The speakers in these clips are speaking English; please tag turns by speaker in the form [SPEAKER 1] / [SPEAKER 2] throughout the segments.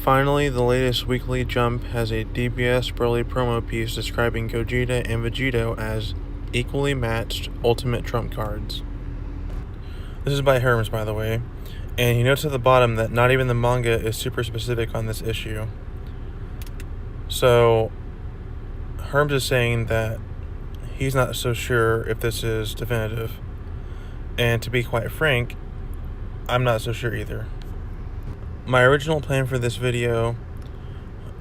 [SPEAKER 1] Finally, the latest Weekly Jump has a DBS Broly promo piece describing Gogeta and Vegito as equally matched ultimate trump cards. This is by Herms, by the way, and he notes at the bottom that not even the manga is super specific on this issue. So, Herms is saying that he's not so sure if this is definitive. And to be quite frank, I'm not so sure either. My original plan for this video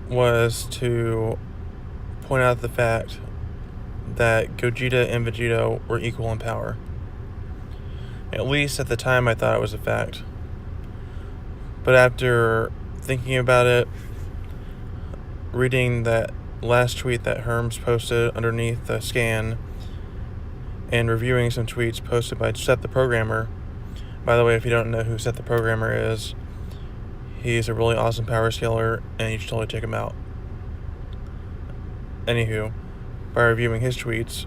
[SPEAKER 1] was to point out the fact that Gogeta and Vegito were equal in power. At least at the time I thought it was a fact. But after thinking about it, reading that last tweet that Herms posted underneath the scan, and reviewing some tweets posted by Set the Programmer. By the way, if you don't know who Set the Programmer is, he's a really awesome power scaler, and you should totally check him out. Anywho, by reviewing his tweets,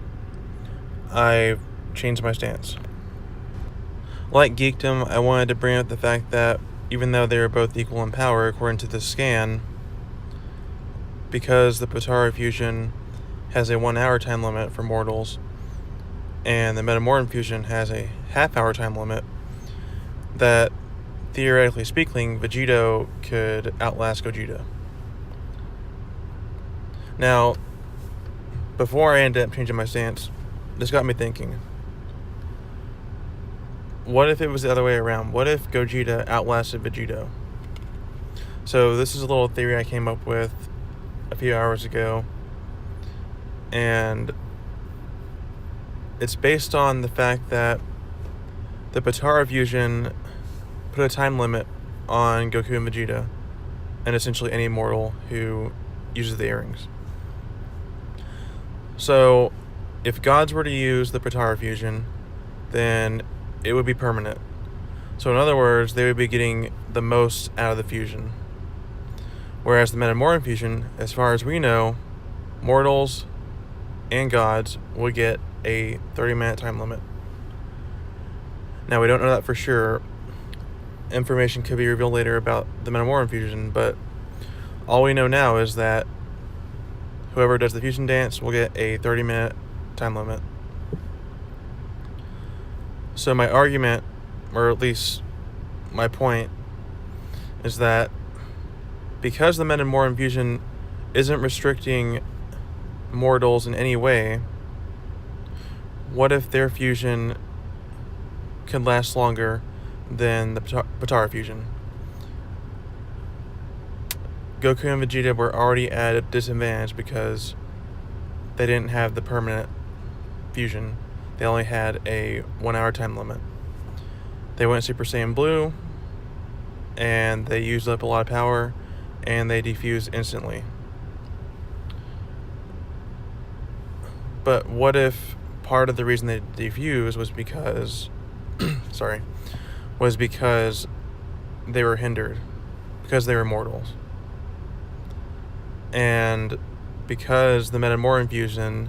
[SPEAKER 1] I've changed my stance. Like Geekdom, I wanted to bring up the fact that even though they were both equal in power, according to the scan, because the Potara fusion has a 1 hour time limit for mortals, and the Metamorph fusion has a half-hour time limit, that theoretically speaking, Vegito could outlast Gogeta. Now, before I ended up changing my stance, this got me thinking. What if it was the other way around? What if Gogeta outlasted Vegito? So this is a little theory I came up with a few hours ago, and it's based on the fact that the Potara fusion put a time limit on Goku and Vegeta, and essentially any mortal who uses the earrings. So, if gods were to use the Potara fusion, then it would be permanent. So in other words, they would be getting the most out of the fusion. Whereas the Metamorph fusion, as far as we know, mortals and gods would get a 30-minute time limit. Now, we don't know that for sure. Information could be revealed later about the Metamorph fusion, but all we know now is that whoever does the fusion dance will get a 30-minute time limit. So my argument, or at least my point, is that because the Metamorph fusion isn't restricting mortals in any way, what if their fusion could last longer than the Potara fusion? Goku and Vegeta were already at a disadvantage because they didn't have the permanent fusion. They only had a 1 hour time limit. They went Super Saiyan Blue, and they used up a lot of power, and they defused instantly. But what if part of the reason they defused was because because they were hindered, because they were mortals, and because the Metamorph fusion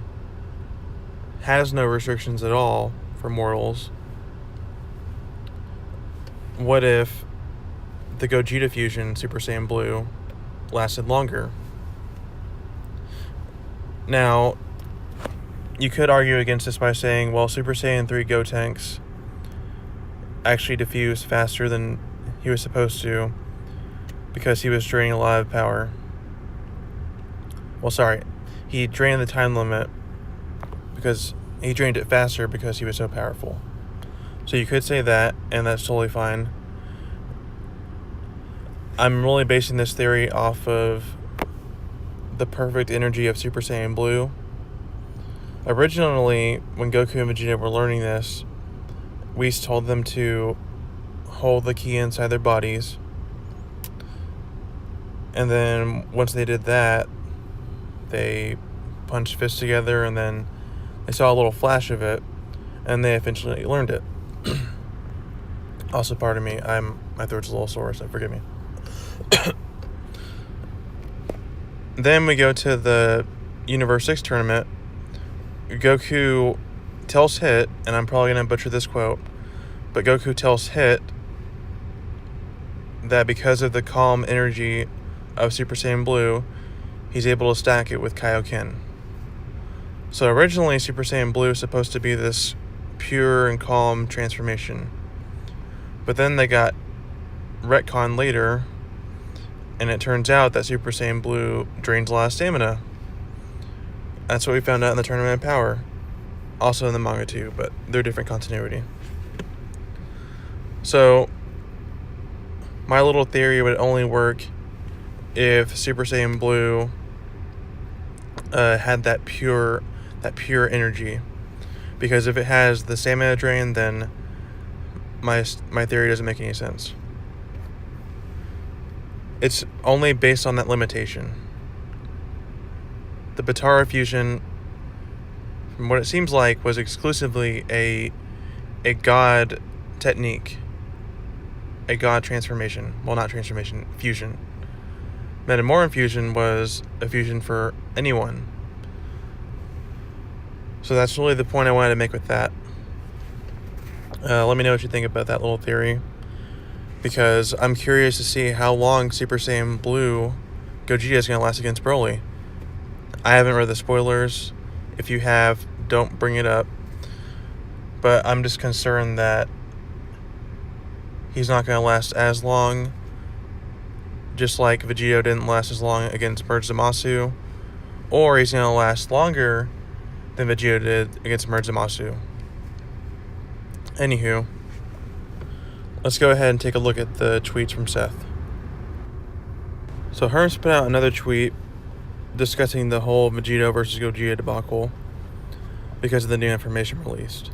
[SPEAKER 1] has no restrictions at all for mortals? What if the Gogeta fusion, Super Saiyan Blue, lasted longer? Now, you could argue against this by saying, well, Super Saiyan 3 Gotenks actually diffused faster than he was supposed to because he was draining a lot of power. Well, sorry, he drained the time limit because he drained it faster because he was so powerful. So you could say that, and that's totally fine. I'm really basing this theory off of the perfect energy of Super Saiyan Blue. Originally, when Goku and Vegeta were learning this, Whis told them to hold the key inside their bodies. And then once they did that, they punched fists together, and then they saw a little flash of it, and they eventually learned it. Also, pardon me, my throat's a little sore, so forgive me. Then we go to the Universe 6 tournament. Goku tells Hit, and I'm probably going to butcher this quote, but Goku tells Hit that because of the calm energy of Super Saiyan Blue, he's able to stack it with Kaioken. So originally, Super Saiyan Blue is supposed to be this pure and calm transformation. But then they got retconned later, and it turns out that Super Saiyan Blue drains a lot of stamina. That's what we found out in the Tournament of Power. Also in the manga too, but they're different continuity. So, my little theory would only work if Super Saiyan Blue had that pure energy. Because if it has the stamina drain, then my theory doesn't make any sense. It's only based on that limitation. The Potara fusion, from what it seems like, was exclusively a god technique. A god transformation. Well, not transformation, fusion. Metamorph fusion was a fusion for anyone. So that's really the point I wanted to make with that. Let me know what you think about that little theory, because I'm curious to see how long Super Saiyan Blue Gogeta is going to last against Broly. I haven't read the spoilers. If you have, don't bring it up. But I'm just concerned that he's not going to last as long, just like Vegito didn't last as long against Merge Zamasu, or he's going to last longer than Vegito did against Merge Zamasu. Anywho, let's go ahead and take a look at the tweets from Seth. So Herms put out another tweet discussing the whole Vegito versus Gogeta debacle because of the new information released.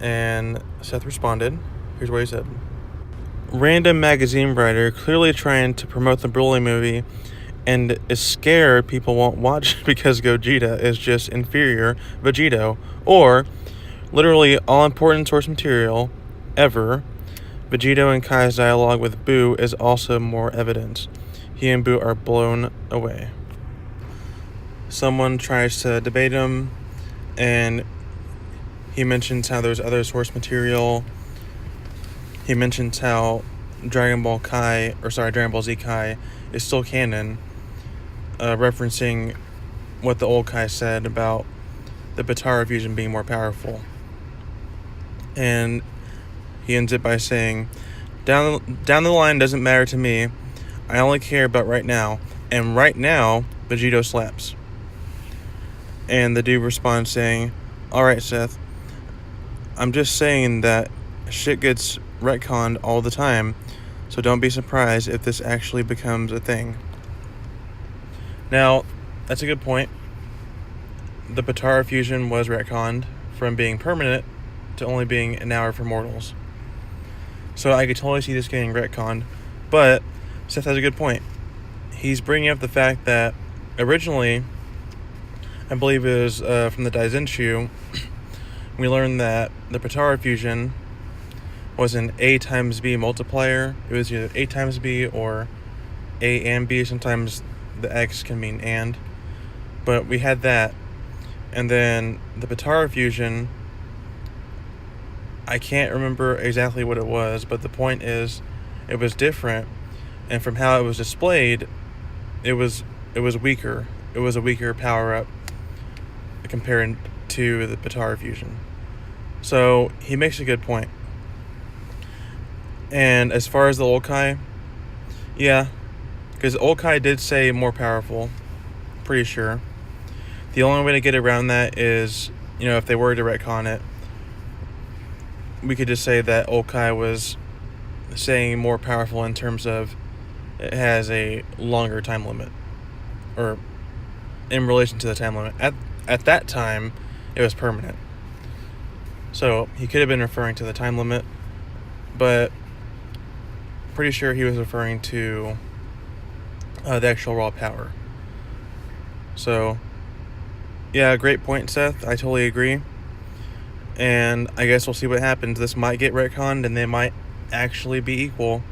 [SPEAKER 1] And Seth responded. Here's what he said. Random magazine writer clearly trying to promote the Broly movie and is scared people won't watch because Gogeta is just inferior Vegito, or literally all important source material ever. Vegito and Kai's dialogue with Boo is also more evidence. He and Boo are blown away. Someone tries to debate him, and he mentions how there's other source material. He mentions how Dragon Ball Z Kai is still canon, referencing what the old Kai said about the Potara fusion being more powerful. And he ends it by saying, down the line doesn't matter to me. I only care about right now. And right now, Vegito slaps. And the dude responds saying, alright, Seth, I'm just saying that shit gets retconned all the time, so don't be surprised if this actually becomes a thing. Now, that's a good point. The Potara fusion was retconned from being permanent to only being an hour for mortals. So I could totally see this getting retconned, but Seth has a good point. He's bringing up the fact that originally, I believe it was from the Daizenshu, we learned that the Potara fusion was an A times B multiplier. It was either A times B or A and B. Sometimes the X can mean and. But we had that. And then the Potara fusion, I can't remember exactly what it was, but the point is it was different. And from how it was displayed, it was weaker. It was a weaker power-up compared to the Potara fusion. So he makes a good point. And as far as the old Kai, yeah, because old Kai did say more powerful, pretty sure. The only way to get around that is, if they were to retcon it, we could just say that old Kai was saying more powerful in terms of it has a longer time limit, or in relation to the time limit. At that time, it was permanent. So he could have been referring to the time limit, but pretty sure he was referring to the actual raw power. So, yeah, great point, Seth. I totally agree. And I guess we'll see what happens. This might get retconned, and they might actually be equal.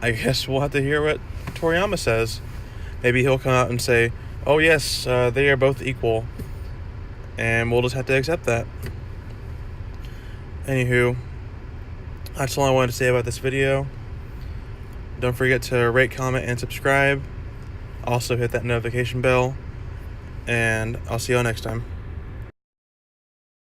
[SPEAKER 1] I guess we'll have to hear what Toriyama says. Maybe he'll come out and say, oh yes, they are both equal. And we'll just have to accept that. Anywho, that's all I wanted to say about this video. Don't forget to rate, comment, and subscribe. Also hit that notification bell. And I'll see y'all next time.